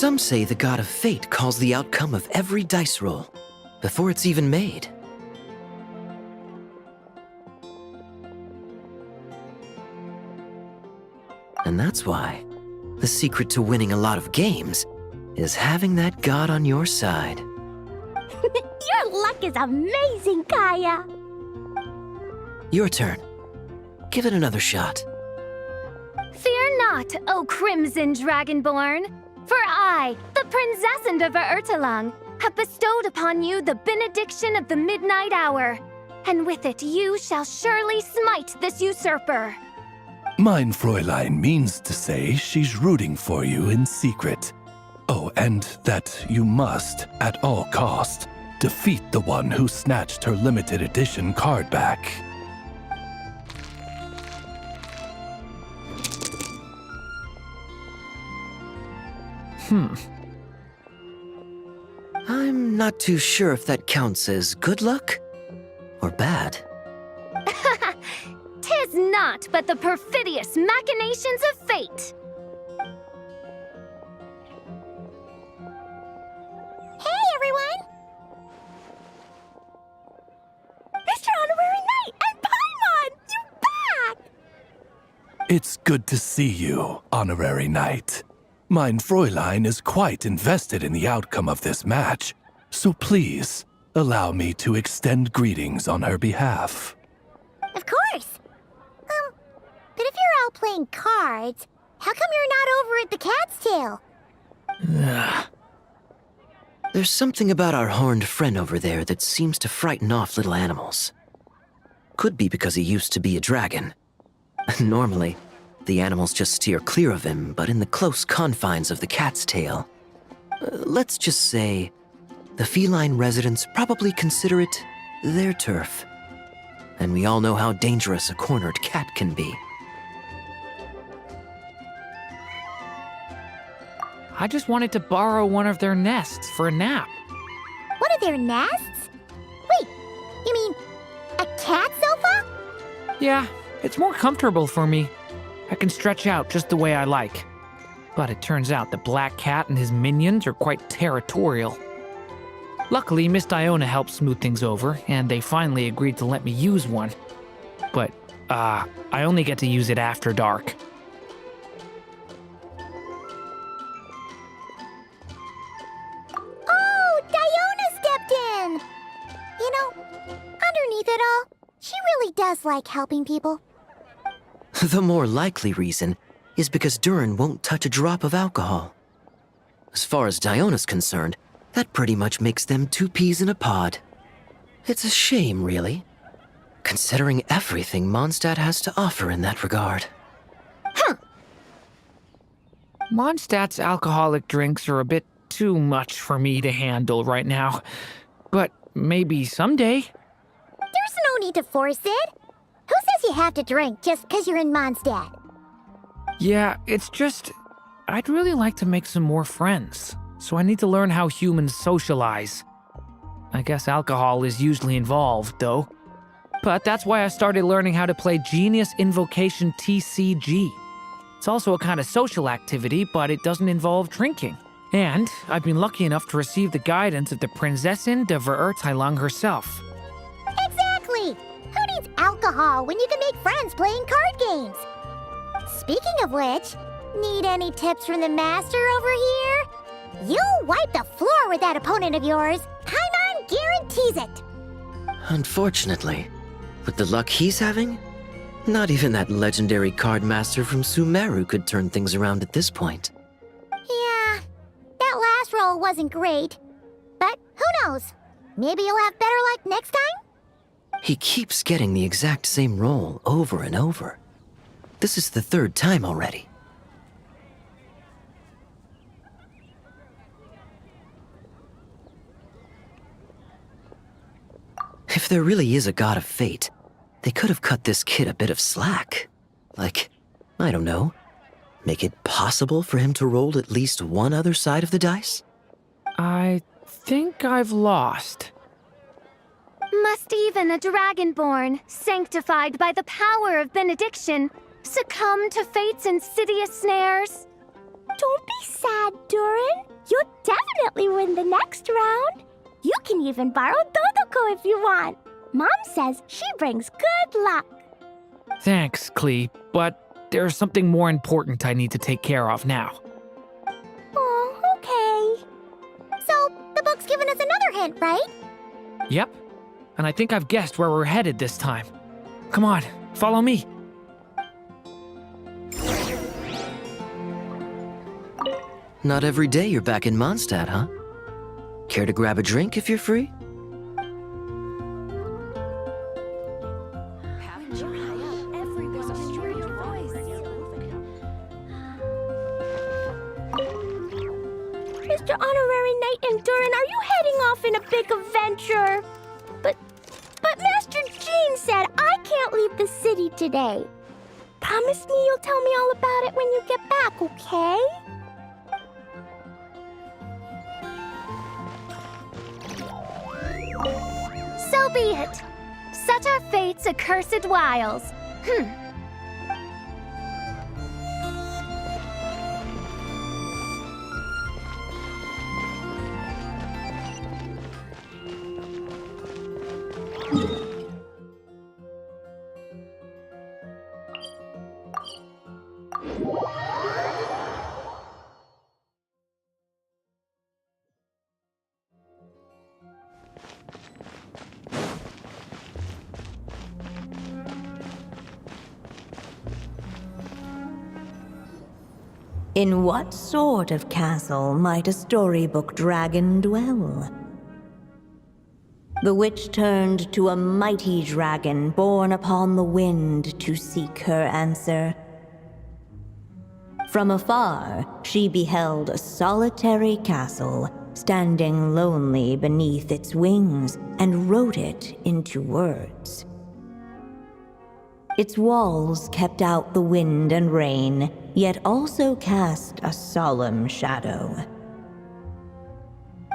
Some say the god of fate calls the outcome of every dice roll before it's even made. And that's why the secret to winning a lot of games is having that god on your side. Your luck is amazing, Kaya. Your turn. Give it another shot. Fear not, O Crimson Dragonborn, for I, the Princess of Ertalang, have bestowed upon you the benediction of the midnight hour, and with it you shall surely smite this usurper. Mein Fräulein means to say she's rooting for you in secret. Oh, and that you must, at all cost, defeat the one who snatched her limited edition card back. I'm not too sure if that counts as good luck or bad. Tis not but the perfidious machinations of fate. Hey, everyone! Mr. Honorary Knight and Paimon! You're back! It's good to see you, Honorary Knight. Mein Fräulein is quite invested in the outcome of this match, so please, allow me to extend greetings on her behalf. Of course! But if you're all playing cards, how come you're not over at the Cat's Tail? There's something about our horned friend over there that seems to frighten off little animals. Could be because he used to be a dragon. Normally, the animals just steer clear of him, but in the close confines of the Cat's Tail, let's just say, the feline residents probably consider it their turf. And we all know how dangerous a cornered cat can be. I just wanted to borrow one of their nests for a nap. One of their nests? Wait, you mean a cat sofa? Yeah, it's more comfortable for me. I can stretch out just the way I like. But it turns out the Black Cat and his minions are quite territorial. Luckily, Miss Diona helped smooth things over, and they finally agreed to let me use one. But, I only get to use it after dark. Oh, Diona stepped in! You know, underneath it all, she really does like helping people. The more likely reason is because Durin won't touch a drop of alcohol. As far as Diona's concerned, that pretty much makes them two peas in a pod. It's a shame, really, considering everything Mondstadt has to offer in that regard. Mondstadt's alcoholic drinks are a bit too much for me to handle right now. But maybe someday. There's no need to force it. Who says you have to drink just because you're in Mondstadt? Yeah, it's just, I'd really like to make some more friends, so I need to learn how humans socialize. I guess alcohol is usually involved, though. But that's why I started learning how to play Genius Invocation TCG. It's also a kind of social activity, but it doesn't involve drinking. And I've been lucky enough to receive the guidance of the Prinzessin de Verurteilung herself. Exactly! Who needs alcohol when you can make friends playing card games? Speaking of which, need any tips from the master over here? You'll wipe the floor with that opponent of yours. Paimon guarantees it. Unfortunately, with the luck he's having, not even that legendary card master from Sumeru could turn things around at this point. Yeah, that last roll wasn't great. But who knows? Maybe you'll have better luck next time? He keeps getting the exact same roll over and over. This is the third time already. If there really is a god of fate, they could have cut this kid a bit of slack. Like, I don't know, make it possible for him to roll at least one other side of the dice? I think I've lost. Must even a dragonborn, sanctified by the power of benediction, succumb to fate's insidious snares? Don't be sad, Durin. You'll definitely win the next round. You can even borrow Dodoko if you want. Mom says she brings good luck. Thanks, Klee, but there's something more important I need to take care of now. Oh, okay. So, the book's given us another hint, right? Yep, and I think I've guessed where we're headed this time. Come on, follow me. Not every day you're back in Mondstadt, huh? Care to grab a drink if you're free? Mr. Honorary Knight and Durin, are you heading off in a big adventure? But Master Jean said I can't leave the city today. Promise me you'll tell me all about it when you get back, okay? So be it. Such are fate's accursed wiles. In what sort of castle might a storybook dragon dwell? The witch turned to a mighty dragon born upon the wind to seek her answer. From afar, she beheld a solitary castle, standing lonely beneath its wings, and wrote it into words. Its walls kept out the wind and rain, yet also cast a solemn shadow.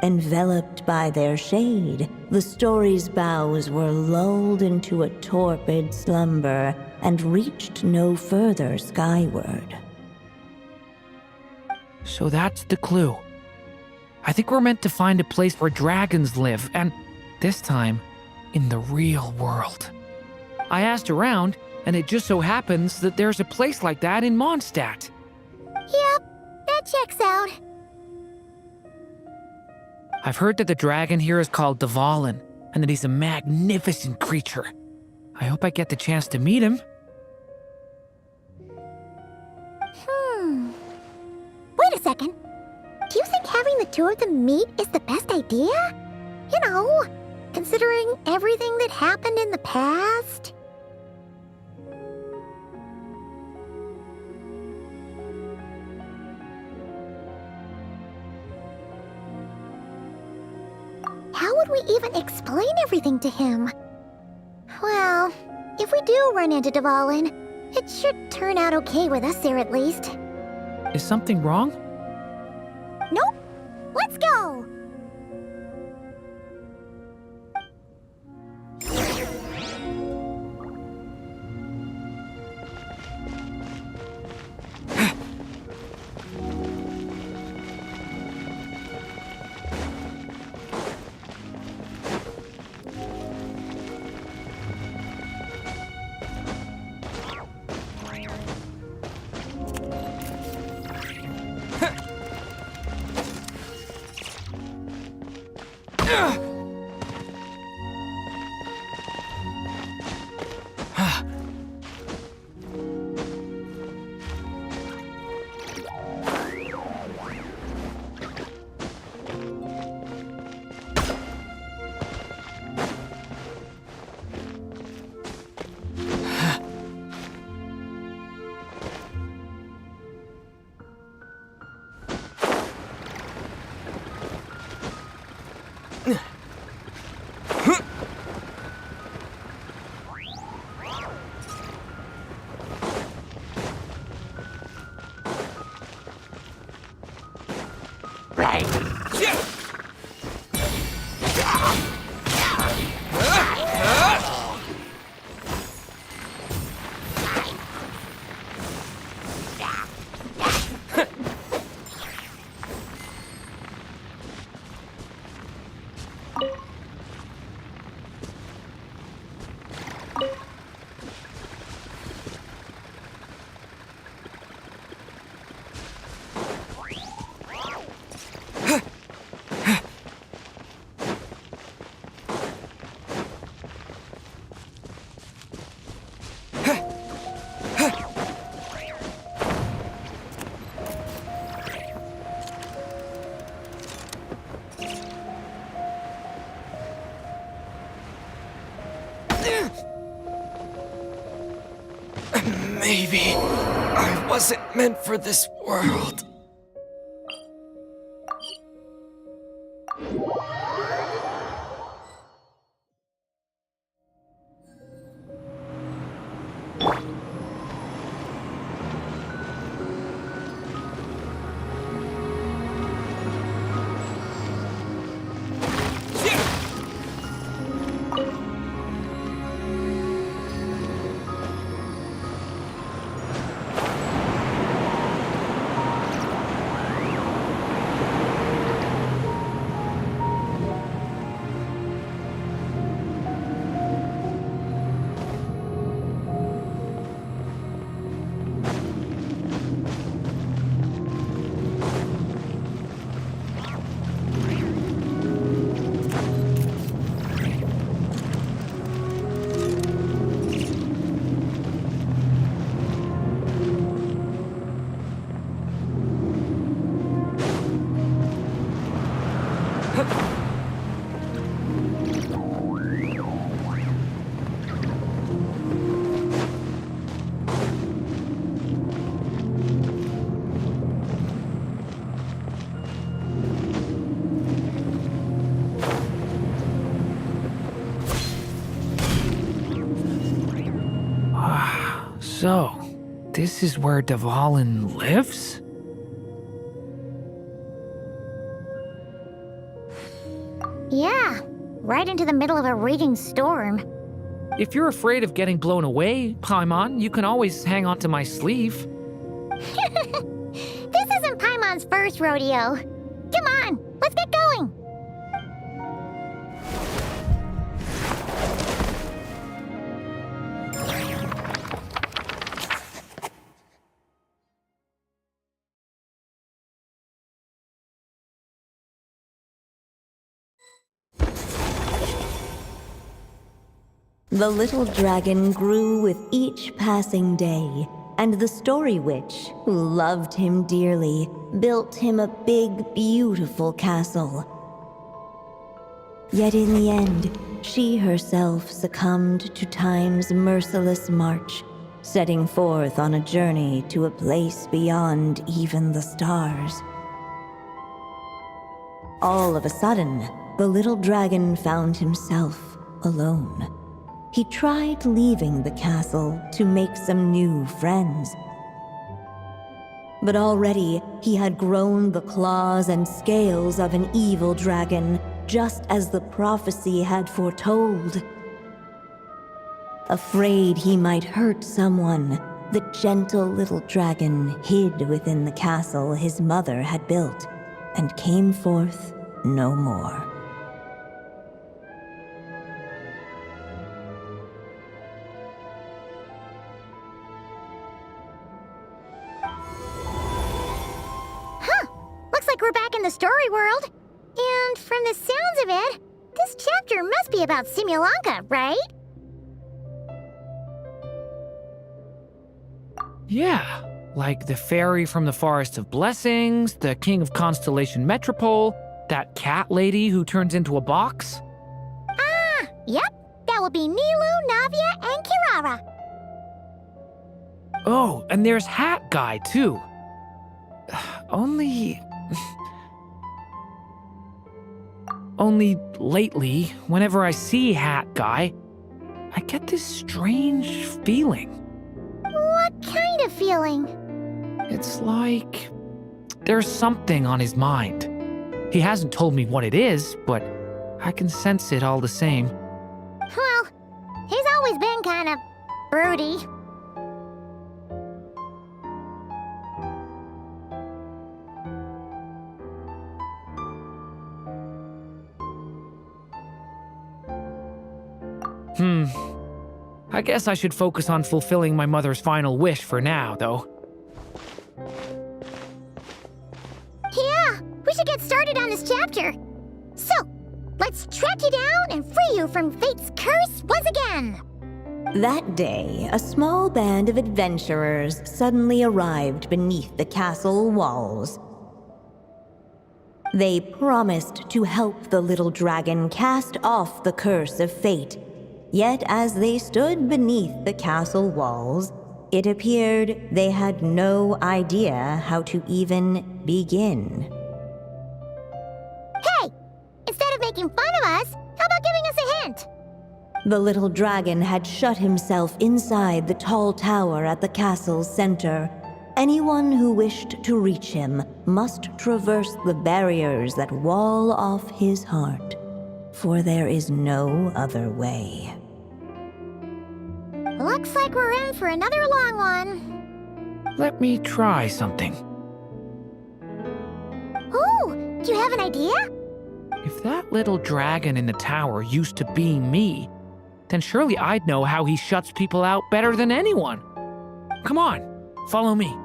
Enveloped by their shade, the story's boughs were lulled into a torpid slumber and reached no further skyward. So that's the clue. I think we're meant to find a place where dragons live, and this time, in the real world. I asked around, and it just so happens that there's a place like that in Mondstadt. Yep, that checks out. I've heard that the dragon here is called Dvalin, and that he's a magnificent creature. I hope I get the chance to meet him. Wait a second. Do you think having the two of them meet is the best idea? You know, considering everything that happened in the past? How would we even explain everything to him? Well, if we do run into Dvalin, it should turn out okay with us there at least. Is something wrong? Nope. Let's go! Maybe I wasn't meant for this world. So, this is where Dvalin lives? Yeah, right into the middle of a raging storm. If you're afraid of getting blown away, Paimon, you can always hang on to my sleeve. This isn't Paimon's first rodeo. Come on, let's get going. The little dragon grew with each passing day, and the Story Witch, who loved him dearly, built him a big, beautiful castle. Yet in the end, she herself succumbed to time's merciless march, setting forth on a journey to a place beyond even the stars. All of a sudden, the little dragon found himself alone. He tried leaving the castle to make some new friends. But already he had grown the claws and scales of an evil dragon, just as the prophecy had foretold. Afraid he might hurt someone, the gentle little dragon hid within the castle his mother had built, and came forth no more. Looks like we're back in the story world. And from the sounds of it, this chapter must be about Simulanka, right? Yeah, like the fairy from the Forest of Blessings, the king of Constellation Metropole, that cat lady who turns into a box. Ah, yep. That would be Nilu, Navia, and Kirara. Oh, and there's Hat Guy, too. Only lately, whenever I see Hat Guy, I get this strange feeling. What kind of feeling? It's like there's something on his mind. He hasn't told me what it is, but I can sense it all the same. Well, he's always been kind of broody. I guess I should focus on fulfilling my mother's final wish for now, though. Yeah, we should get started on this chapter. So, let's track you down and free you from fate's curse once again. That day, a small band of adventurers suddenly arrived beneath the castle walls. They promised to help the little dragon cast off the curse of fate. Yet as they stood beneath the castle walls, it appeared they had no idea how to even begin. Hey! Instead of making fun of us, how about giving us a hint? The little dragon had shut himself inside the tall tower at the castle's center. Anyone who wished to reach him must traverse the barriers that wall off his heart, for there is no other way. Looks like we're in for another long one. Let me try something. Ooh, do you have an idea? If that little dragon in the tower used to be me, then surely I'd know how he shuts people out better than anyone. Come on, follow me.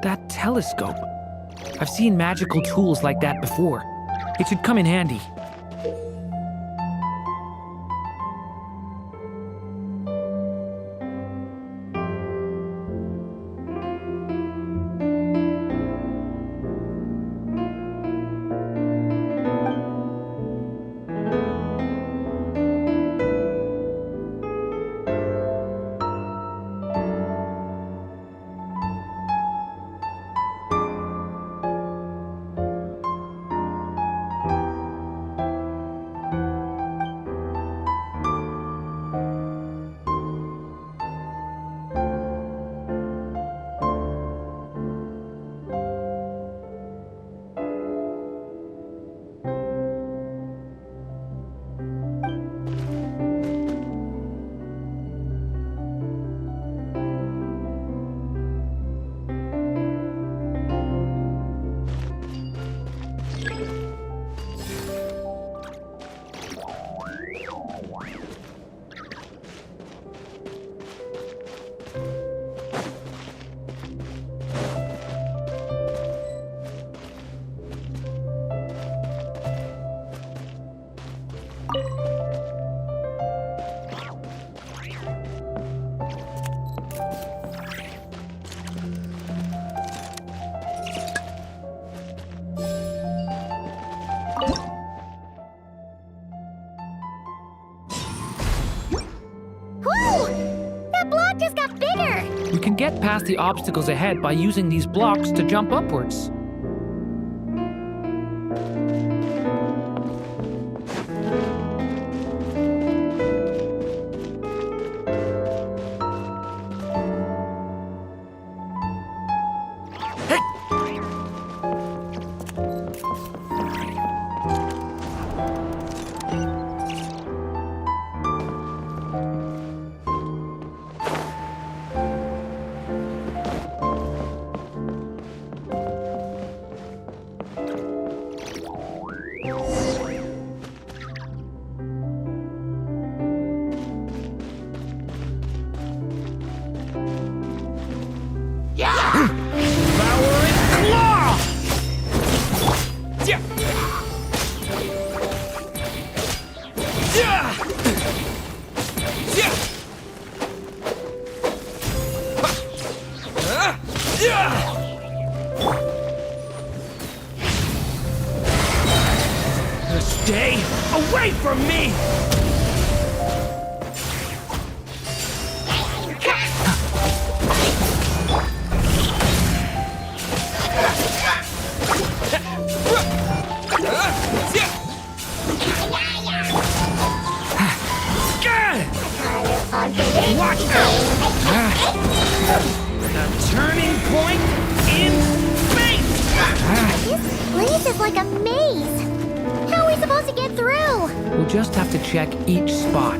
That telescope. I've seen magical tools like that before. It should come in handy. We can get past the obstacles ahead by using these blocks to jump upwards. Stay away from me! Watch out! The turning point in space! like a maze. How are we supposed to get through? We'll just have to check each spot.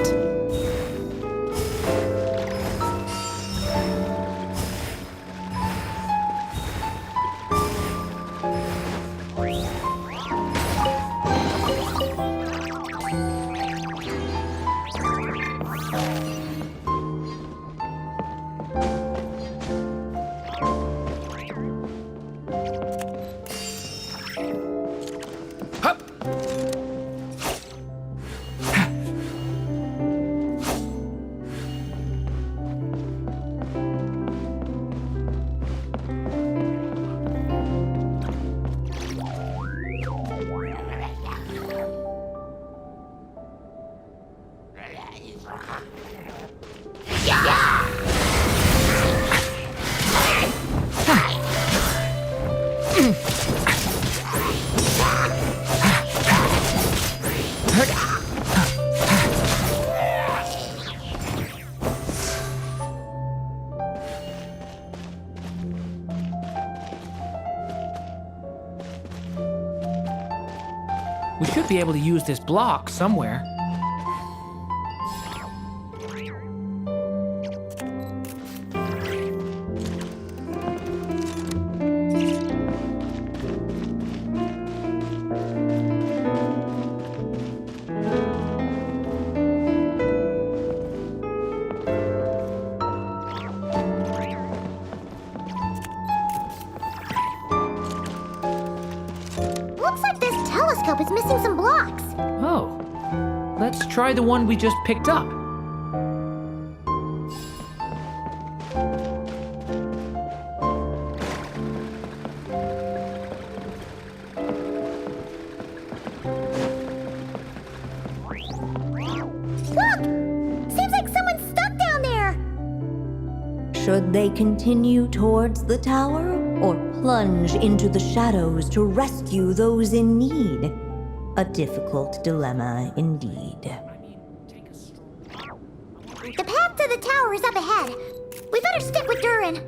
We should be able to use this block somewhere. Looks like this telescope is missing some blocks. Oh. Let's try the one we just picked up. Look! Seems like someone's stuck down there. Should they continue towards the tower or plunge into the shadows to rescue those in need? A difficult dilemma indeed. The path to the tower is up ahead. We better stick with Durin.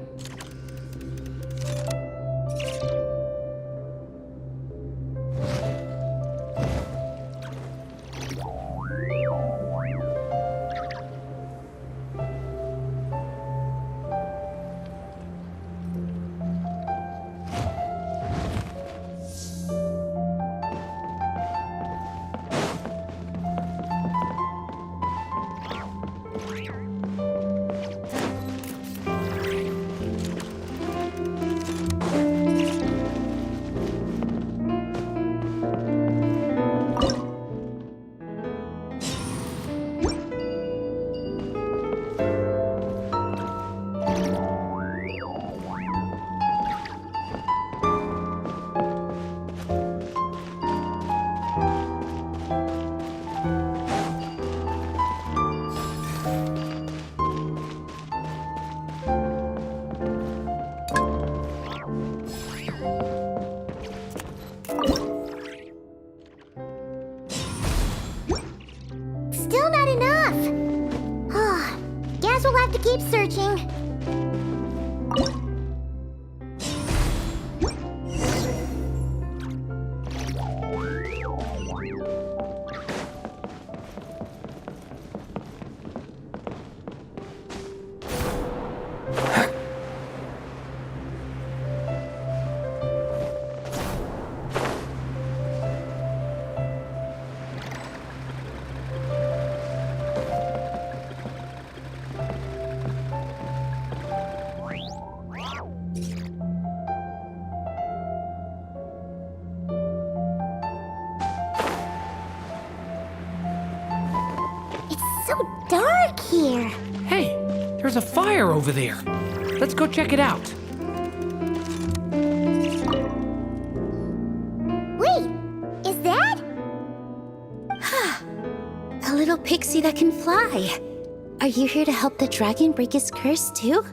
Still not enough. Guess we'll have to keep searching. So dark here. Hey, there's a fire over there. Let's go check it out. Wait, is that? A little pixie that can fly. Are you here to help the dragon break his curse too?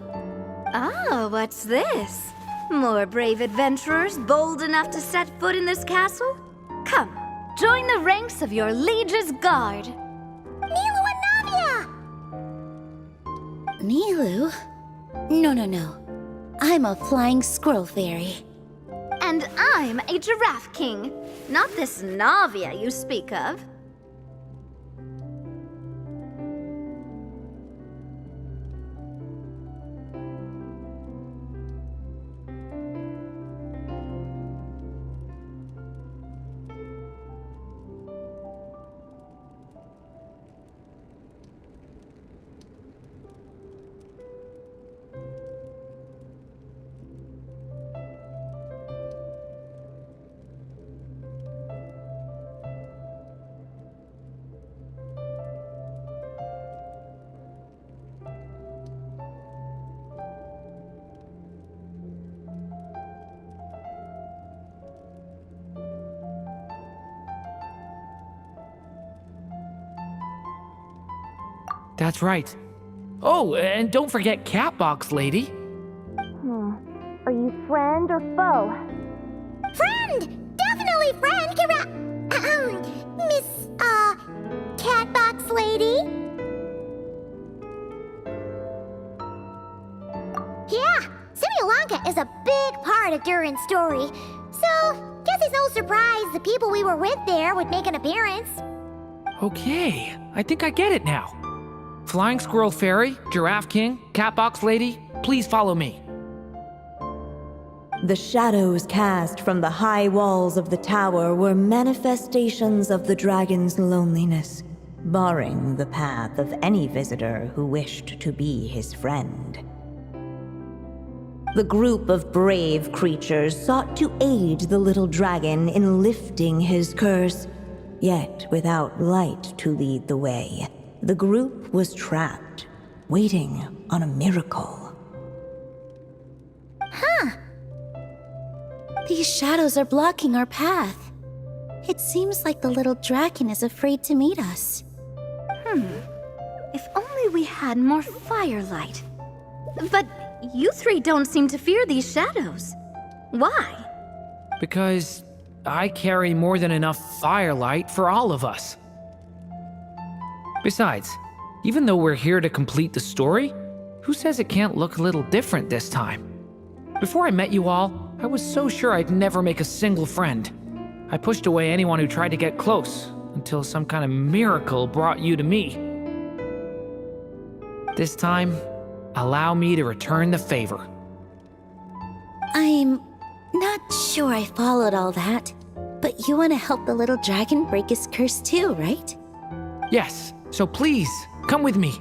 Oh, what's this? More brave adventurers bold enough to set foot in this castle? Come, join the ranks of your liege's guard. Nilu and Navia! Nilu? No. I'm a flying squirrel fairy. And I'm a Giraffe King, not this Navia you speak of. That's right. Oh, and don't forget Catbox Lady. Are you friend or foe? Friend! Definitely friend, Miss, Catbox Lady? Yeah, Simulalanka is a big part of Durin's story. So, guess it's no surprise the people we were with there would make an appearance. Okay, I think I get it now. Flying Squirrel Fairy, Giraffe King, Catbox Lady, please follow me. The shadows cast from the high walls of the tower were manifestations of the dragon's loneliness, barring the path of any visitor who wished to be his friend. The group of brave creatures sought to aid the little dragon in lifting his curse, yet without light to lead the way. The group was trapped, waiting on a miracle. These shadows are blocking our path. It seems like the little dragon is afraid to meet us. If only we had more firelight. But you three don't seem to fear these shadows. Why? Because I carry more than enough firelight for all of us. Besides, even though we're here to complete the story, who says it can't look a little different this time? Before I met you all, I was so sure I'd never make a single friend. I pushed away anyone who tried to get close, until some kind of miracle brought you to me. This time, allow me to return the favor. I'm not sure I followed all that, but you want to help the little dragon break his curse too, right? Yes, so please, come with me.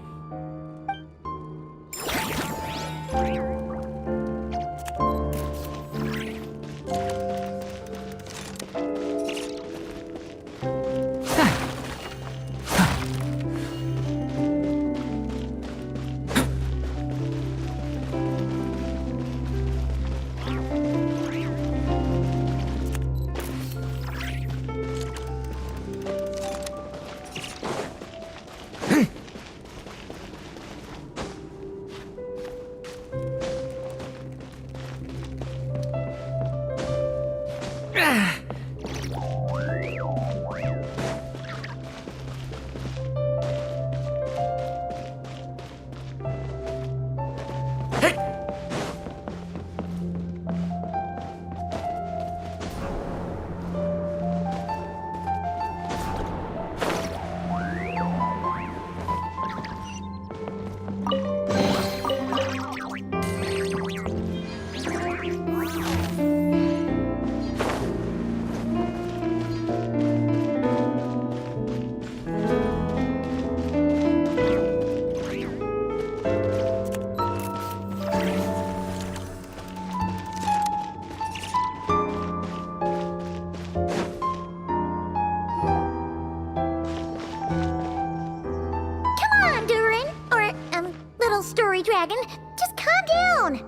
Story Dragon, just calm down.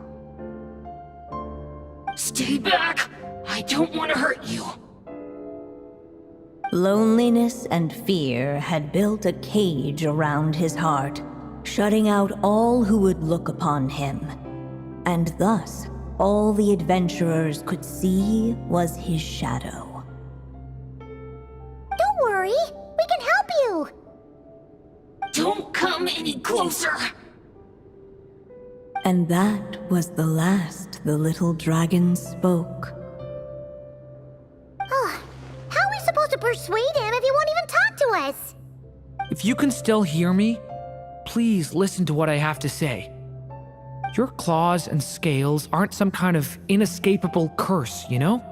Stay back! I don't want to hurt you. Loneliness and fear had built a cage around his heart, shutting out all who would look upon him. And thus, all the adventurers could see was his shadow. Don't worry, we can help you. Don't come any closer. And that was the last the little dragon spoke. persuade him if he won't even talk to us? If you can still hear me, please listen to what I have to say. Your claws and scales aren't some kind of inescapable curse, you know?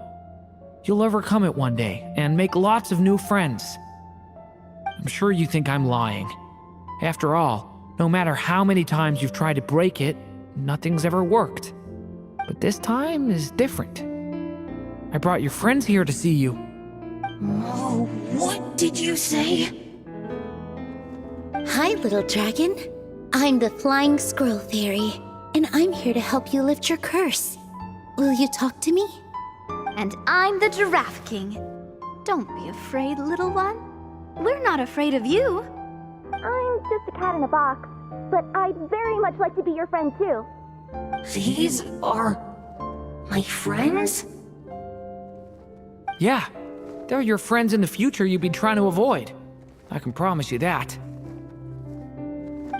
You'll overcome it one day and make lots of new friends. I'm sure you think I'm lying. After all, no matter how many times you've tried to break it, nothing's ever worked. But this time is different. I brought your friends here to see you. Oh, what did you say? Hi, little dragon. I'm the Flying Squirrel Fairy, and I'm here to help you lift your curse. Will you talk to me? And I'm the Giraffe King. Don't be afraid, little one. We're not afraid of you. I'm just a cat in a box, but I'd very much like to be your friend too. These are my friends? Yeah, they're your friends in the future you've been trying to avoid. I can promise you that.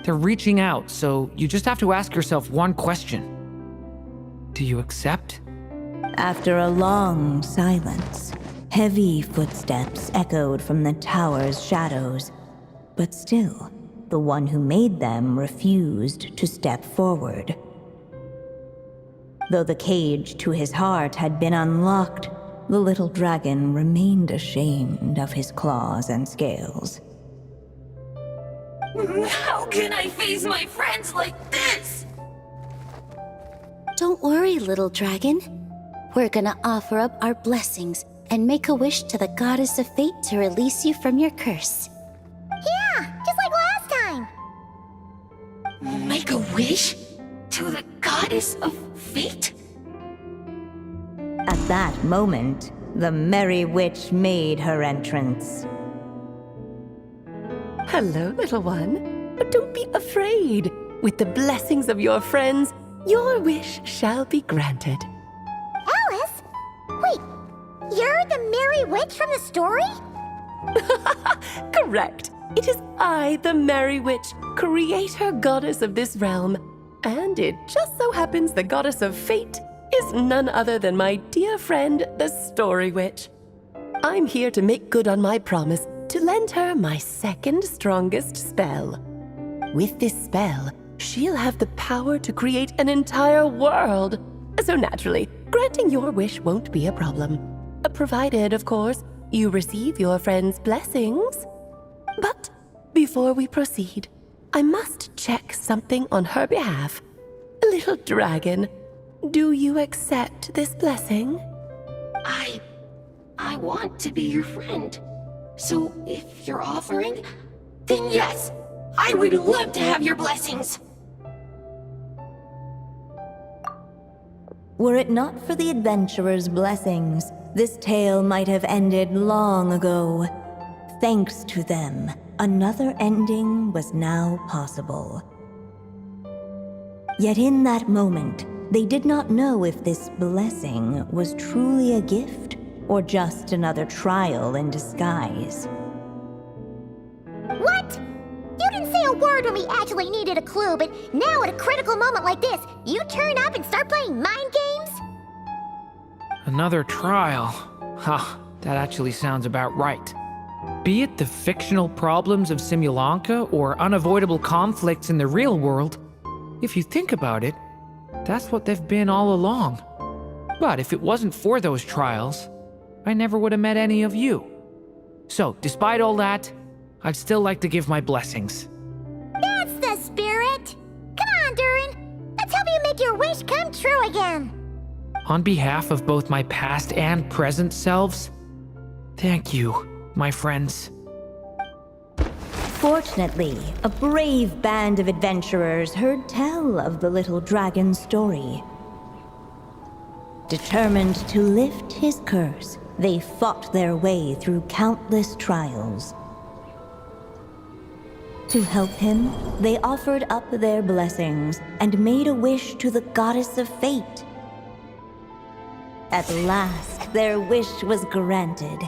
They're reaching out, so you just have to ask yourself one question. Do you accept? After a long silence, heavy footsteps echoed from the tower's shadows, but still, the one who made them refused to step forward. Though the cage to his heart had been unlocked, the little dragon remained ashamed of his claws and scales. How can I face my friends like this? Don't worry, little dragon. We're gonna offer up our blessings and make a wish to the goddess of fate to release you from your curse. Yeah, just like last time. Make a wish? To the goddess of fate? At that moment, the merry witch made her entrance. Hello, little one. But don't be afraid. With the blessings of your friends, your wish shall be granted. Alice? Wait, you're the Merry Witch from the story? Correct. It is I, the Merry Witch, creator goddess of this realm. And it just so happens the goddess of fate is none other than my dear friend, the Story Witch. I'm here to make good on my promise to lend her my second strongest spell. With this spell, she'll have the power to create an entire world. So naturally, granting your wish won't be a problem. Provided, of course, you receive your friend's blessings. But before we proceed, I must check something on her behalf. Little dragon, do you accept this blessing? I want to be your friend. So if you're offering, then yes, I would love to have your blessings. Were it not for the adventurer's blessings, this tale might have ended long ago. Thanks to them, another ending was now possible. Yet in that moment, they did not know if this blessing was truly a gift or just another trial in disguise. What? You didn't say a word when we actually needed a clue, but now at a critical moment like this, you turn up and start playing mind games? Another trial. Ha, that actually sounds about right. Be it the fictional problems of Simulanka or unavoidable conflicts in the real world, if you think about it, that's what they've been all along. But if it wasn't for those trials, I never would have met any of you. So, despite all that, I'd still like to give my blessings. That's the spirit! Come on, Durin! Let's help you make your wish come true again! On behalf of both my past and present selves, thank you, my friends. Fortunately, a brave band of adventurers heard tell of the little dragon's story. Determined to lift his curse, they fought their way through countless trials. To help him, they offered up their blessings and made a wish to the goddess of fate. At last, their wish was granted.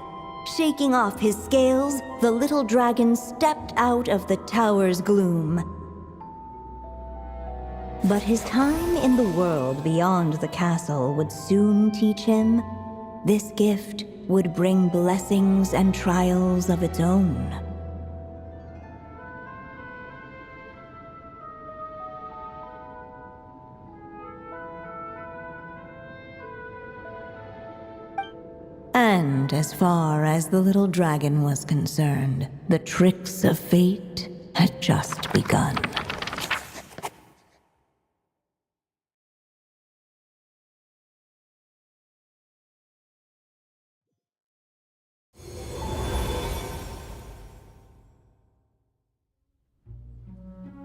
Shaking off his scales, the little dragon stepped out of the tower's gloom. But his time in the world beyond the castle would soon teach him this gift would bring blessings and trials of its own. And as far as the little dragon was concerned, the tricks of fate had just begun.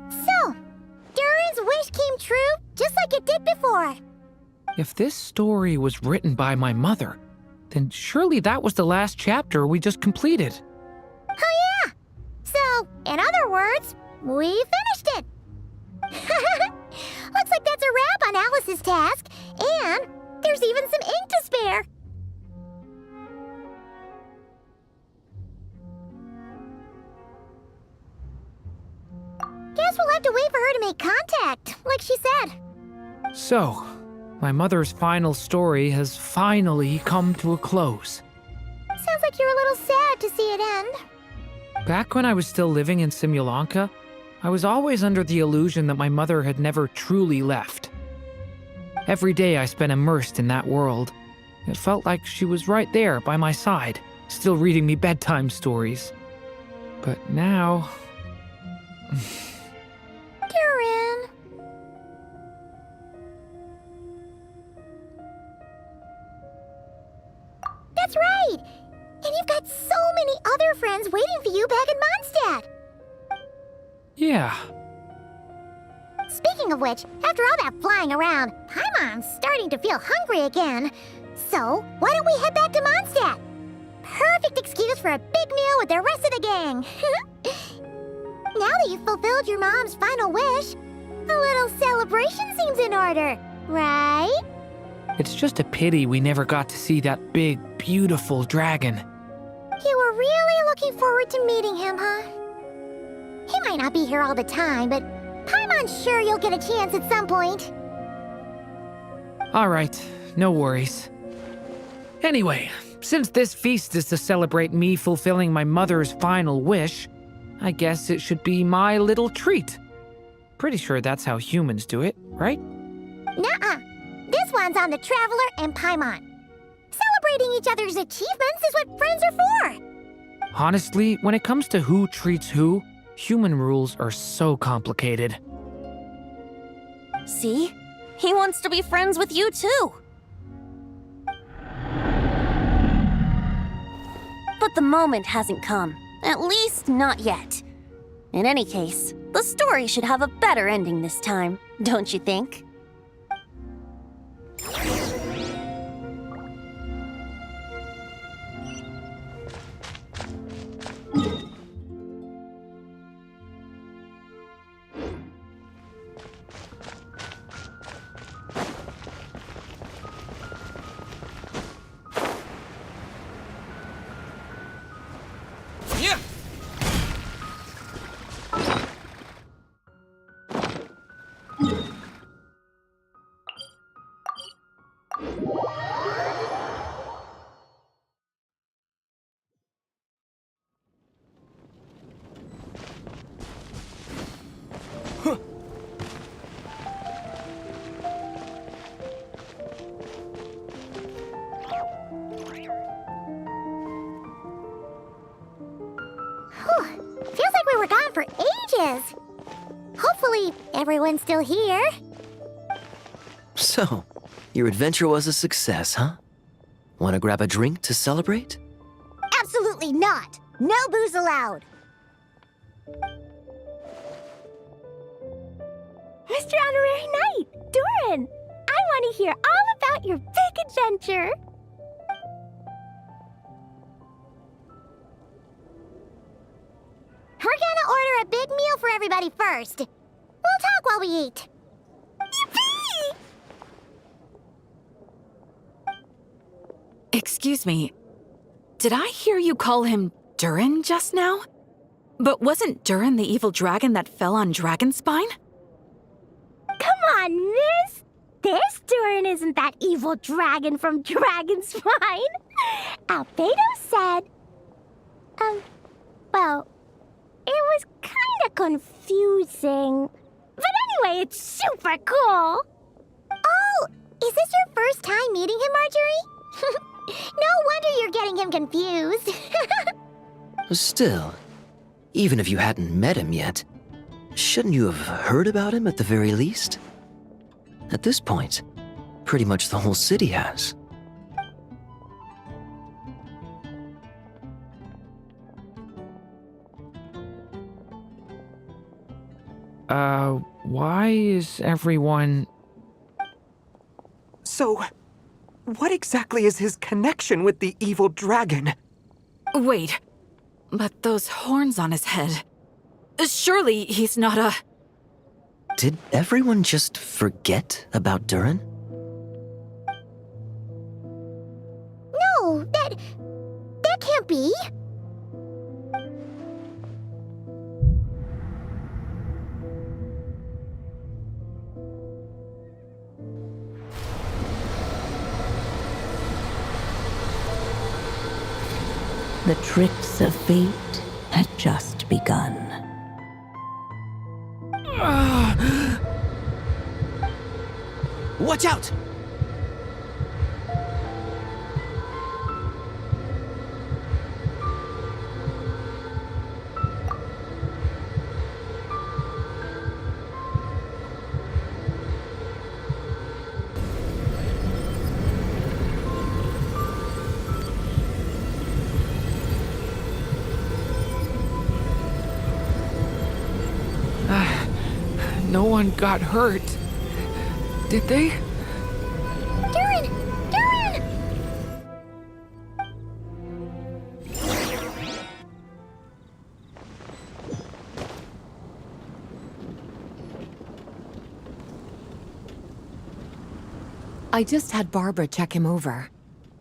So, Durin's wish came true just like it did before. If this story was written by my mother, then surely that was the last chapter we just completed. Oh yeah! So, in other words, we finished it! Looks like that's a wrap on Alice's task, and there's even some ink to spare. Guess we'll have to wait for her to make contact, like she said. So, my mother's final story has finally come to a close. Sounds like you're a little sad to see it end. Back when I was still living in Simulanka, I was always under the illusion that my mother had never truly left. Every day I spent immersed in that world. It felt like she was right there by my side, still reading me bedtime stories. But now... Durin. That's right! And you've got so many other friends waiting for you back in Mondstadt! yeah. Speaking of which, after all that flying around, Paimon's starting to feel hungry again. So, why don't we head back to Mondstadt? Perfect excuse for a big meal with the rest of the gang. Now that you've fulfilled your mom's final wish, a little celebration seems in order, right? It's just a pity we never got to see that big, beautiful dragon. You were really looking forward to meeting him, huh? He might not be here all the time, but Paimon's sure you'll get a chance at some point. All right, no worries. Anyway, since this feast is to celebrate me fulfilling my mother's final wish, I guess it should be my little treat. Pretty sure that's how humans do it, right? Nuh-uh. This one's on the Traveler and Paimon. Celebrating each other's achievements is what friends are for. Honestly, when it comes to who treats who, human rules are so complicated. See? He wants to be friends with you too. But the moment hasn't come. At least, not yet. In any case, the story should have a better ending this time, don't you think? Feels like we were gone for ages. Hopefully, everyone's still here. So, your adventure was a success, huh? Want to grab a drink to celebrate? Absolutely not. No booze allowed. Mr. Honorary Knight, Durin, I want to hear all about your big adventure. We're gonna order a big meal for everybody first. We'll talk while we eat. Yippee! Excuse me. Did I hear you call him Durin just now? But wasn't Durin the evil dragon that fell on Dragonspine? Come on, miss! This Durin isn't that evil dragon from Dragon's Mine. Albedo said... well, it was kinda confusing. But anyway, it's super cool. Oh, is this your first time meeting him, Marjorie? No wonder you're getting him confused. Still, even if you hadn't met him yet, shouldn't you have heard about him at the very least? At this point, pretty much the whole city has. Why is everyone... So, what exactly is his connection with the evil dragon? Wait, but those horns on his head. Surely he's not a... Did everyone just forget about Durin? No, that can't be. The tricks of fate had just begun. Watch out! No one got hurt. Did they? Durin! Durin! I just had Barbara check him over.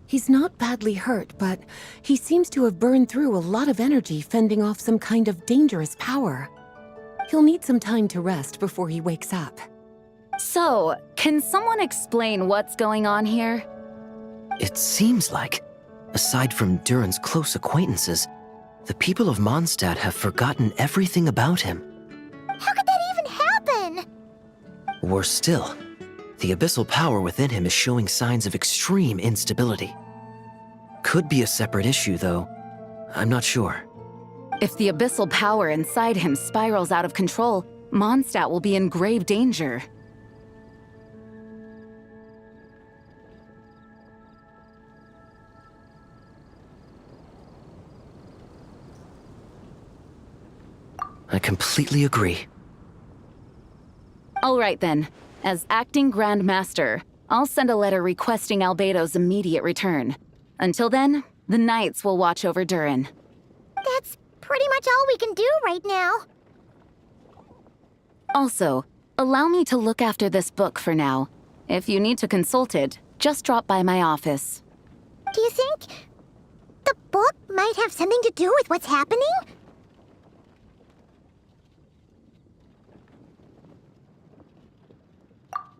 He's not badly hurt, but he seems to have burned through a lot of energy fending off some kind of dangerous power. He'll need some time to rest before he wakes up. So, can someone explain what's going on here? It seems like, aside from Durin's close acquaintances, the people of Mondstadt have forgotten everything about him. How could that even happen? Worse still, the abyssal power within him is showing signs of extreme instability. Could be a separate issue, though. I'm not sure. If the abyssal power inside him spirals out of control, Mondstadt will be in grave danger. I completely agree. All right then. As acting Grand Master, I'll send a letter requesting Albedo's immediate return. Until then, the Knights will watch over Durin. That's pretty much all we can do right now. Also, allow me to look after this book for now. If you need to consult it, just drop by my office. Do you think the book might have something to do with what's happening?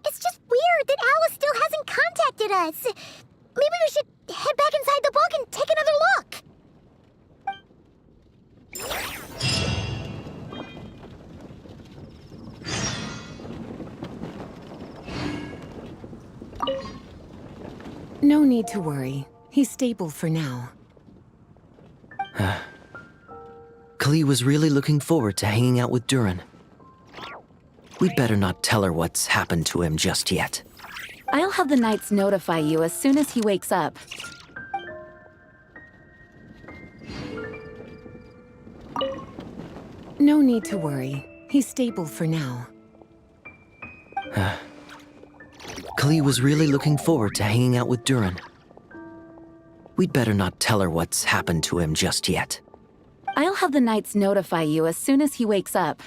It's just weird that Alice still hasn't contacted us. Maybe we should head back inside the book and take another look. No need to worry. He's stable for now. Klee was really looking forward to hanging out with Durin. We'd better not tell her what's happened to him just yet. I'll have the Knights notify you as soon as he wakes up. No need to worry. He's stable for now. Klee was really looking forward to hanging out with Durin. We'd better not tell her what's happened to him just yet. I'll have the Knights notify you as soon as he wakes up.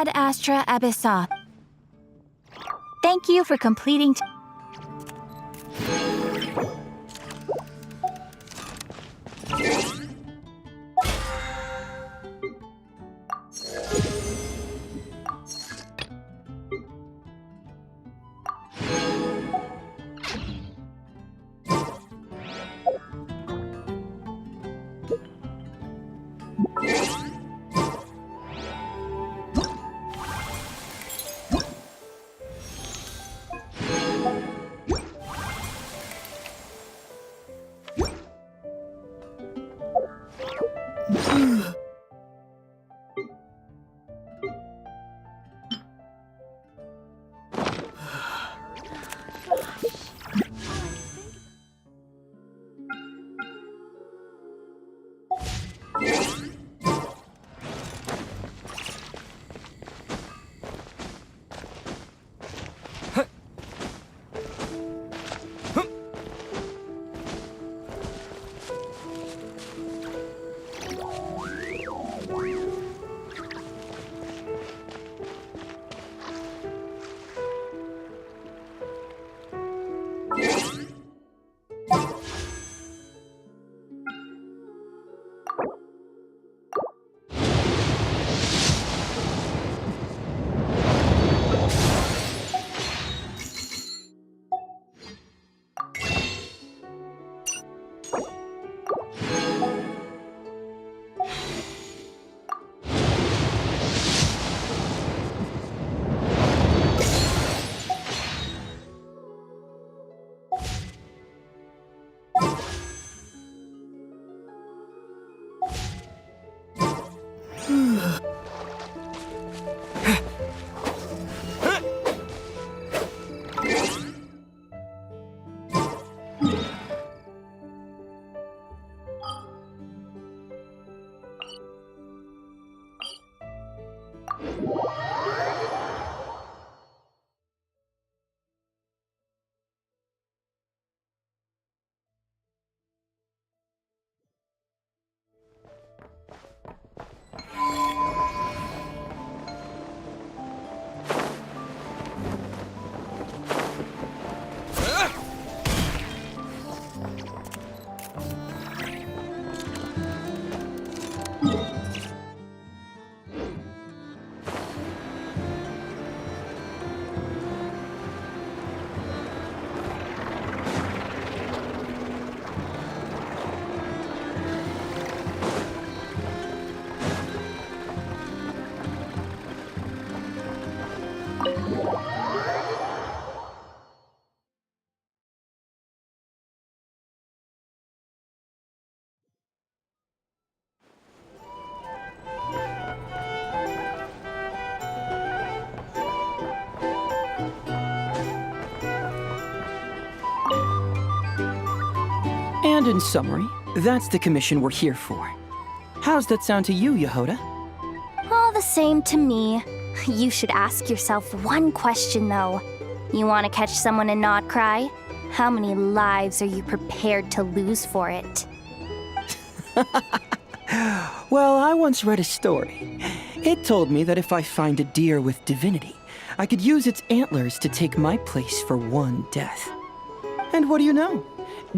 Ad Astra Abyssa. Thank you for completing. And in summary, that's the commission we're here for. How's that sound to you, Yehoda? All the same to me. You should ask yourself one question, though. You want to catch someone and not cry? How many lives are you prepared to lose for it? Well, I once read a story. It told me that if I find a deer with divinity, I could use its antlers to take my place for one death. And what do you know?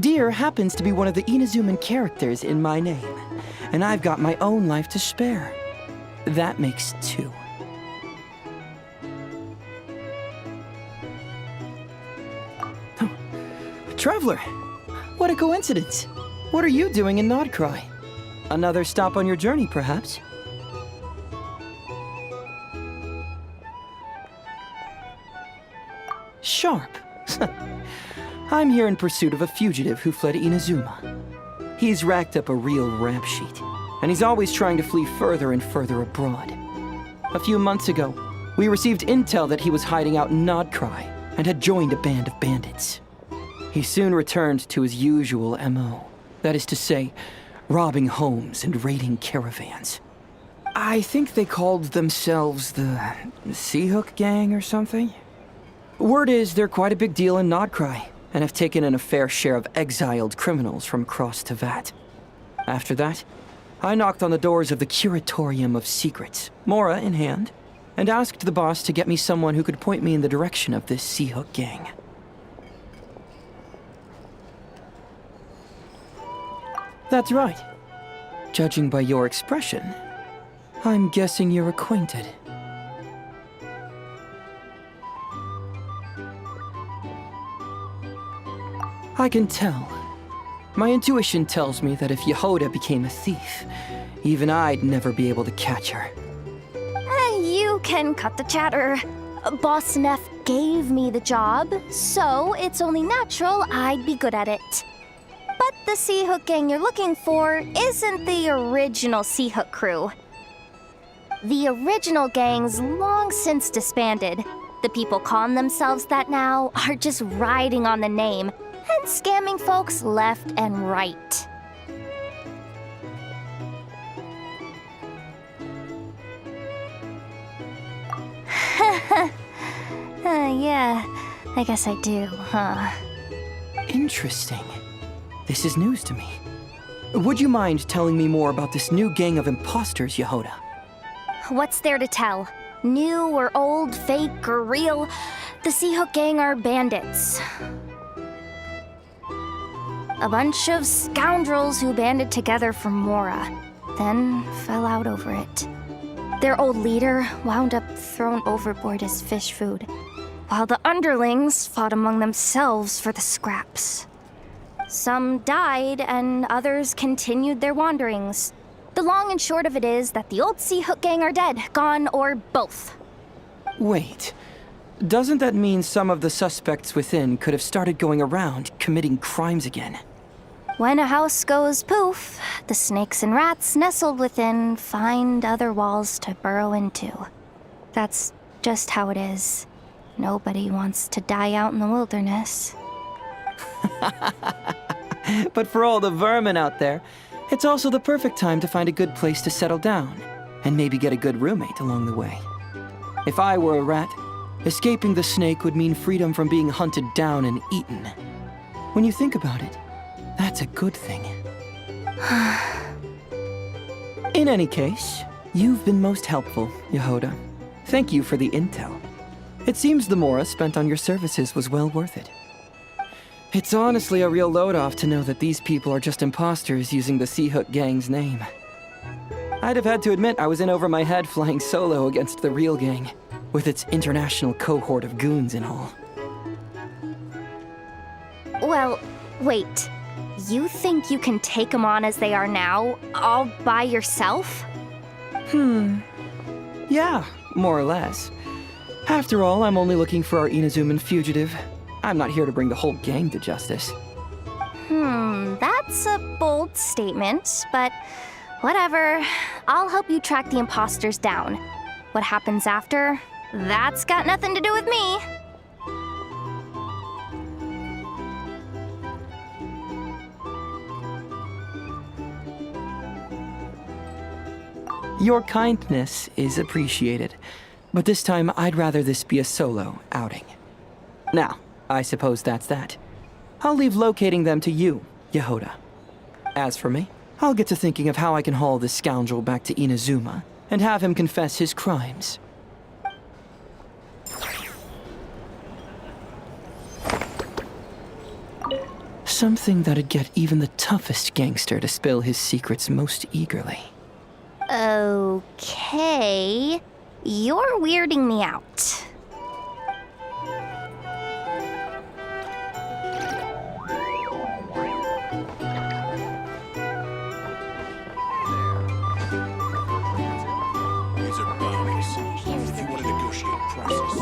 Deer happens to be one of the Inazuman characters in my name, and I've got my own life to spare. That makes two. Oh, Traveler, what a coincidence. What are you doing in Nodcry? Another stop on your journey, perhaps? Sharp. I'm here in pursuit of a fugitive who fled Inazuma. He's racked up a real rap sheet, and he's always trying to flee further and further abroad. A few months ago, we received intel that he was hiding out in Nodcry and had joined a band of bandits. He soon returned to his usual MO, that is to say, robbing homes and raiding caravans. I think they called themselves the Seahook Gang or something. Word is they're quite a big deal in Nodcry, and have taken in a fair share of exiled criminals from across Tevat. After that, I knocked on the doors of the Curatorium of Secrets, Mora in hand, and asked the boss to get me someone who could point me in the direction of this Sea Hook gang. That's right. Judging by your expression, I'm guessing you're acquainted. I can tell. My intuition tells me that if Yehoda became a thief, even I'd never be able to catch her. You can cut the chatter. Boss Neff gave me the job, so it's only natural I'd be good at it. But the Sea Hook gang you're looking for isn't the original Sea Hook crew. The original gang's long since disbanded. The people calling themselves that now are just riding on the name and scamming folks left and right. Yeah, I guess I do, huh? Interesting. This is news to me. Would you mind telling me more about this new gang of imposters, Yehoda? What's there to tell? New or old, fake or real, the Sea Hook gang are bandits. A bunch of scoundrels who banded together for Mora, then fell out over it. Their old leader wound up thrown overboard as fish food, while the underlings fought among themselves for the scraps. Some died, and others continued their wanderings. The long and short of it is that the old Sea Hook gang are dead, gone, or both. Wait. Doesn't that mean some of the suspects within could have started going around committing crimes again? When a house goes poof, the snakes and rats nestled within find other walls to burrow into. That's just how it is. Nobody wants to die out in the wilderness. But for all the vermin out there, it's also the perfect time to find a good place to settle down, and maybe get a good roommate along the way. If I were a rat, escaping the snake would mean freedom from being hunted down and eaten. When you think about it, that's a good thing. In any case, you've been most helpful, Yehoda. Thank you for the intel. It seems the Mora spent on your services was well worth it. It's honestly a real load-off to know that these people are just imposters using the Sea Hook gang's name. I'd have had to admit I was in over my head flying solo against the real gang, with its international cohort of goons and all. Well, wait. You think you can take them on as they are now, all by yourself? Yeah, more or less. After all, I'm only looking for our Inazuman fugitive. I'm not here to bring the whole gang to justice. That's a bold statement, but whatever. I'll help you track the imposters down. What happens after? That's got nothing to do with me. Your kindness is appreciated, but this time I'd rather this be a solo outing. Now, I suppose that's that. I'll leave locating them to you, Yehoda. As for me, I'll get to thinking of how I can haul this scoundrel back to Inazuma and have him confess his crimes. Something that'd get even the toughest gangster to spill his secrets most eagerly. Okay. You're weirding me out. These are bounties. If you want to negotiate prices.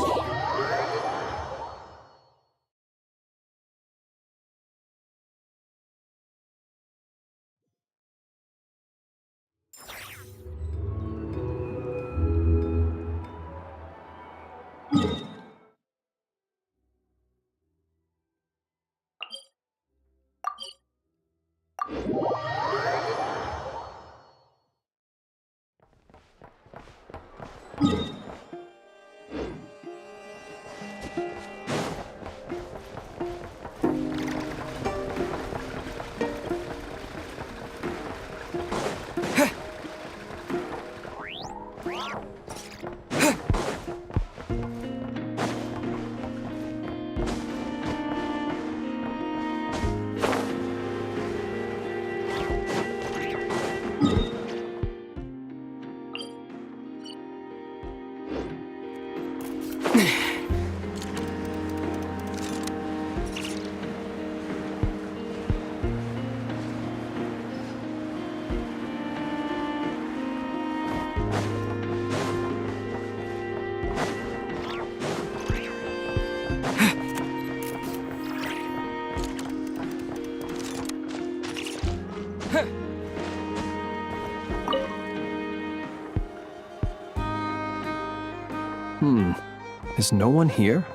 Is no one here?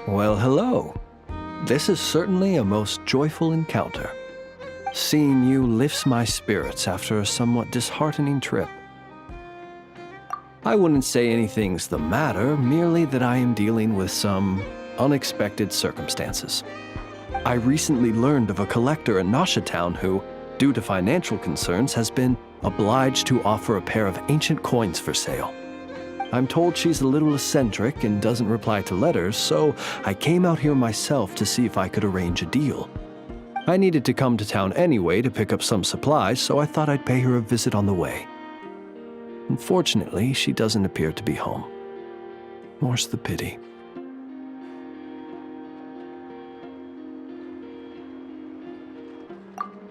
Well, hello. This is certainly a most joyful encounter. Seeing you lifts my spirits after a somewhat disheartening trip. I wouldn't say anything's the matter, merely that I am dealing with some unexpected circumstances. I recently learned of a collector in Nasha Town who, due to financial concerns, has been obliged to offer a pair of ancient coins for sale. I'm told she's a little eccentric and doesn't reply to letters, so I came out here myself to see if I could arrange a deal. I needed to come to town anyway to pick up some supplies, so I thought I'd pay her a visit on the way. Unfortunately, she doesn't appear to be home. More's the pity.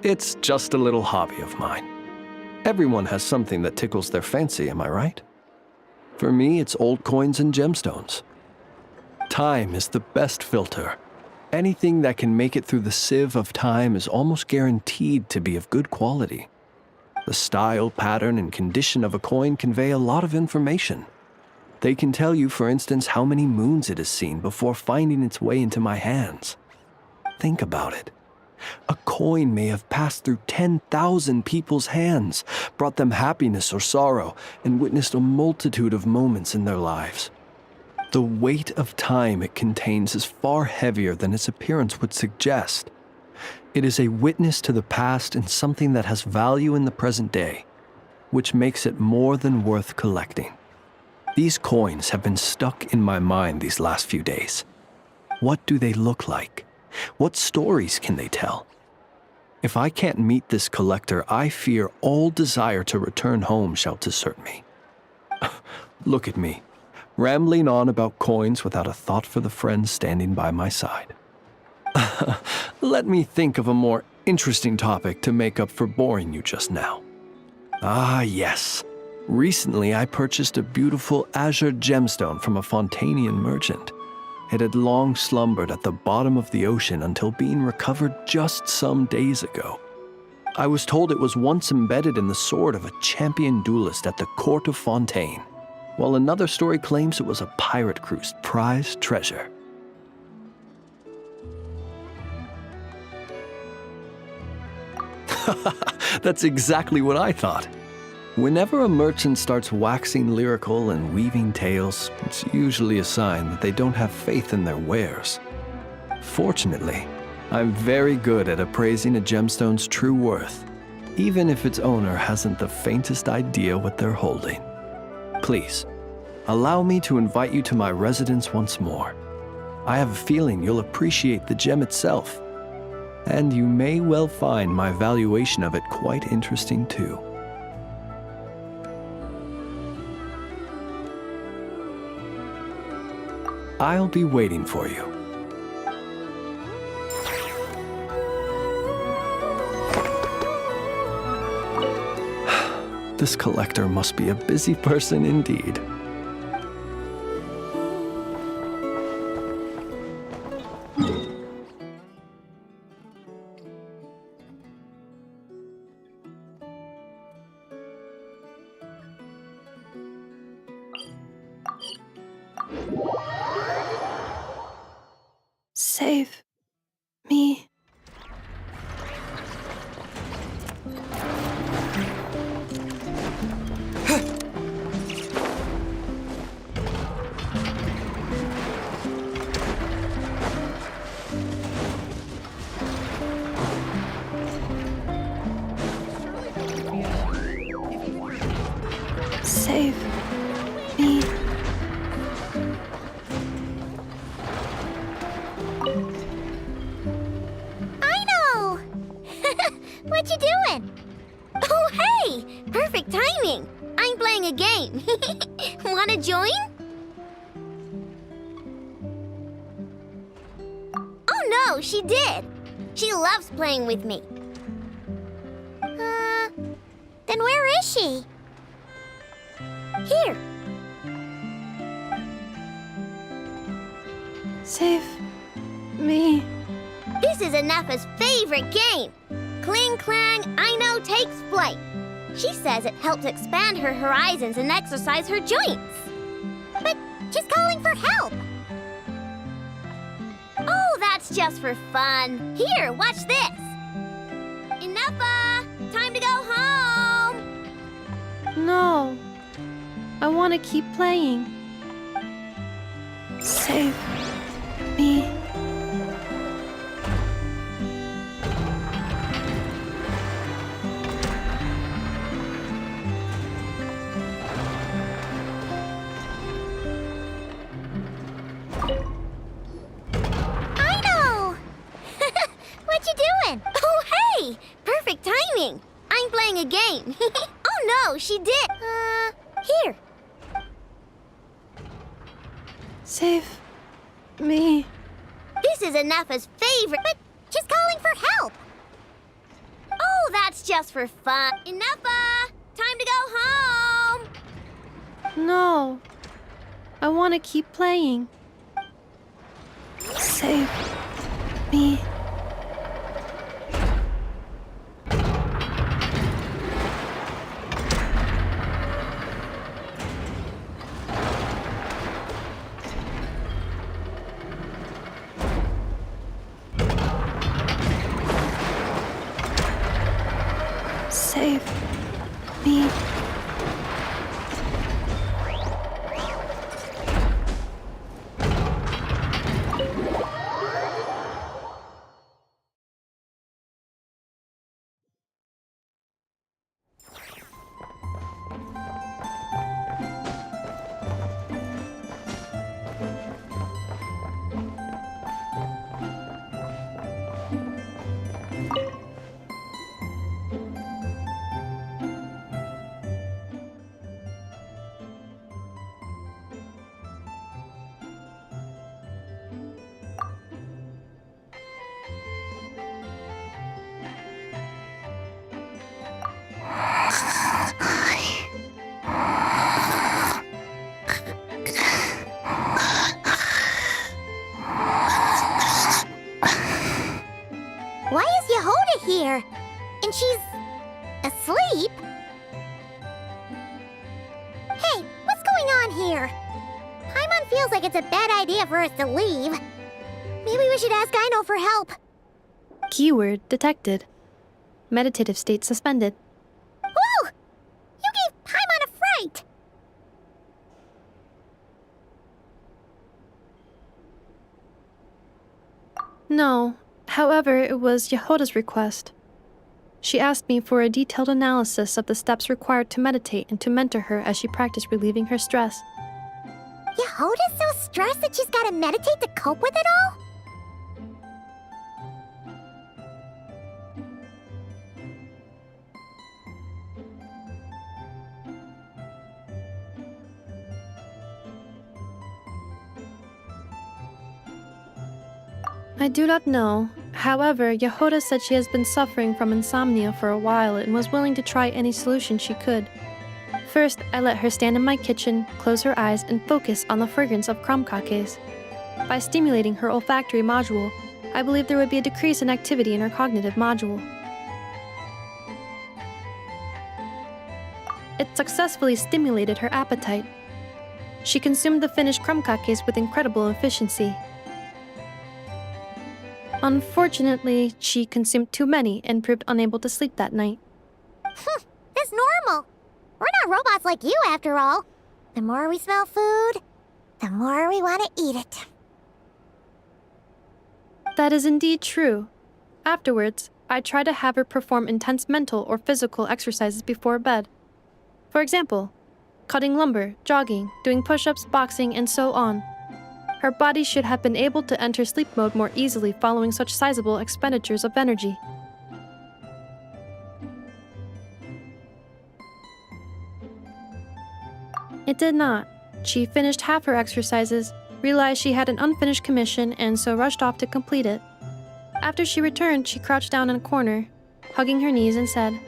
It's just a little hobby of mine. Everyone has something that tickles their fancy, am I right? For me, it's old coins and gemstones. Time is the best filter. Anything that can make it through the sieve of time is almost guaranteed to be of good quality. The style, pattern, and condition of a coin convey a lot of information. They can tell you, for instance, how many moons it has seen before finding its way into my hands. Think about it. A coin may have passed through 10,000 people's hands, brought them happiness or sorrow, and witnessed a multitude of moments in their lives. The weight of time it contains is far heavier than its appearance would suggest. It is a witness to the past and something that has value in the present day, which makes it more than worth collecting. These coins have been stuck in my mind these last few days. What do they look like? What stories can they tell? If I can't meet this collector, I fear all desire to return home shall desert me. Look at me, rambling on about coins without a thought for the friend standing by my side. Let me think of a more interesting topic to make up for boring you just now. Ah, yes. Recently, I purchased a beautiful azure gemstone from a Fontanian merchant. It had long slumbered at the bottom of the ocean until being recovered just some days ago. I was told it was once embedded in the sword of a champion duelist at the court of Fontaine, while another story claims it was a pirate crew's prized treasure. That's exactly what I thought. Whenever a merchant starts waxing lyrical and weaving tales, it's usually a sign that they don't have faith in their wares. Fortunately, I'm very good at appraising a gemstone's true worth, even if its owner hasn't the faintest idea what they're holding. Please, allow me to invite you to my residence once more. I have a feeling you'll appreciate the gem itself, and you may well find my valuation of it quite interesting too. I'll be waiting for you. This collector must be a busy person indeed. Save me. Save me. What you doing? Oh, hey! Perfect timing! I'm playing a game. Wanna join? Oh no, she did! She loves playing with me. Then where is she? Here. Save me. This is Anafa's favorite game. Cling Clang, I know, takes flight. She says it helps expand her horizons and exercise her joints. But she's calling for help. Oh, that's just for fun. Here, watch this. Enough, time to go home. No. I want to keep playing. Save me. I know. What you doing? Oh, hey, perfect timing. I'm playing a game. Oh no, she did. Here. Save me. This is Enougha's favorite, but she's calling for help. Oh, that's just for fun. Enougha! Time to go home! No. I want to keep playing. Save me. Save me. Why is Yehoda here? And she's asleep? Hey, what's going on here? Paimon feels like it's a bad idea for us to leave. Maybe we should ask Aino for help. Keyword detected. Meditative state suspended. Whoa! You gave Paimon a fright! No. However, it was Yehoda's request. She asked me for a detailed analysis of the steps required to meditate and to mentor her as she practiced relieving her stress. Yehoda's so stressed that she's gotta meditate to cope with it all? I do not know. However, Yehoda said she has been suffering from insomnia for a while and was willing to try any solution she could. First, I let her stand in my kitchen, close her eyes, and focus on the fragrance of crumcakes. By stimulating her olfactory module, I believe there would be a decrease in activity in her cognitive module. It successfully stimulated her appetite. She consumed the finished crumcakes with incredible efficiency. Unfortunately, she consumed too many and proved unable to sleep that night. That's normal. We're not robots like you, after all. The more we smell food, the more we want to eat it. That is indeed true. Afterwards, I try to have her perform intense mental or physical exercises before bed. For example, cutting lumber, jogging, doing push-ups, boxing, and so on. Her body should have been able to enter sleep mode more easily following such sizable expenditures of energy. It did not. She finished half her exercises, realized she had an unfinished commission, and so rushed off to complete it. After she returned, she crouched down in a corner, hugging her knees and said,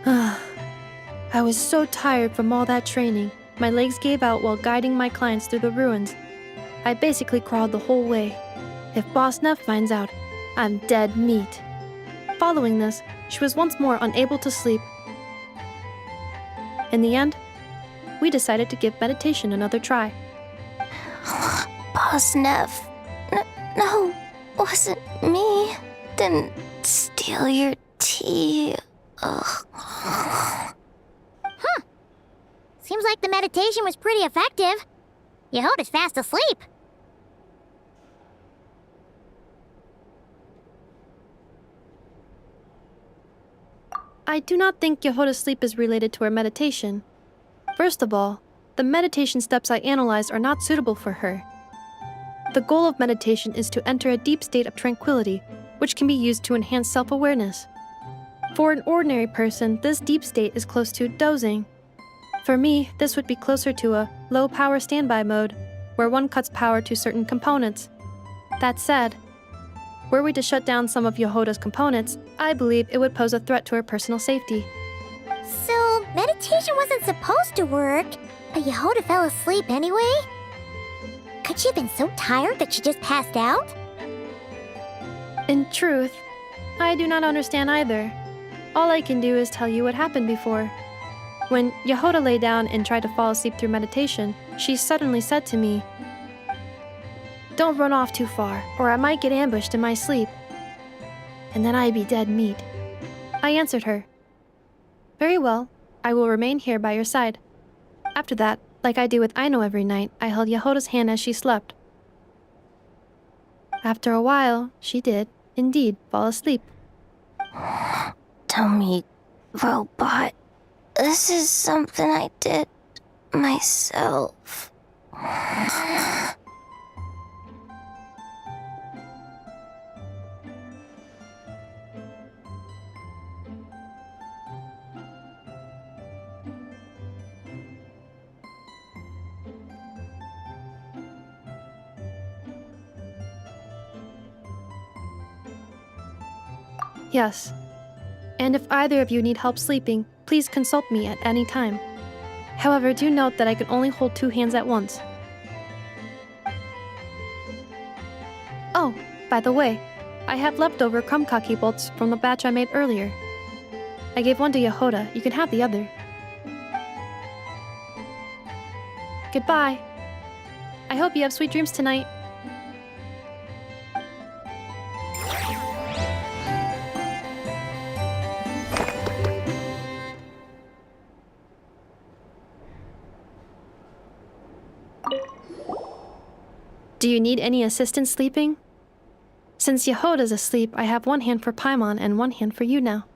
I was so tired from all that training. My legs gave out while guiding my clients through the ruins. I basically crawled the whole way. If Boss Neff finds out, I'm dead meat. Following this, she was once more unable to sleep. In the end, we decided to give meditation another try. Boss Nev. No, wasn't me. Didn't steal your tea. Ugh. Seems like the meditation was pretty effective. Yehoda's fast asleep. I do not think Yehoda's sleep is related to her meditation. First of all, the meditation steps I analyzed are not suitable for her. The goal of meditation is to enter a deep state of tranquility, which can be used to enhance self-awareness. For an ordinary person, this deep state is close to dozing. For me, this would be closer to a low-power standby mode, where one cuts power to certain components. That said, were we to shut down some of Yehoda's components, I believe it would pose a threat to her personal safety. So, meditation wasn't supposed to work, but Yehoda fell asleep anyway? Could she have been so tired that she just passed out? In truth, I do not understand either. All I can do is tell you what happened before. When Yehoda lay down and tried to fall asleep through meditation, she suddenly said to me, "Don't run off too far, or I might get ambushed in my sleep. And then I'd be dead meat." I answered her, "Very well, I will remain here by your side." After that, like I do with Aino every night, I held Yehoda's hand as she slept. After a while, she did, indeed, fall asleep. Dummy robot. This is something I did myself. Yes. And if either of you need help sleeping, please consult me at any time. However, do note that I can only hold 2 hands at once. Oh, by the way, I have leftover krumkaki bolts from the batch I made earlier. I gave one to Yehoda. You can have the other. Goodbye. I hope you have sweet dreams tonight. Do you need any assistance sleeping? Since Yehoda's asleep, I have 1 hand for Paimon and 1 hand for you now.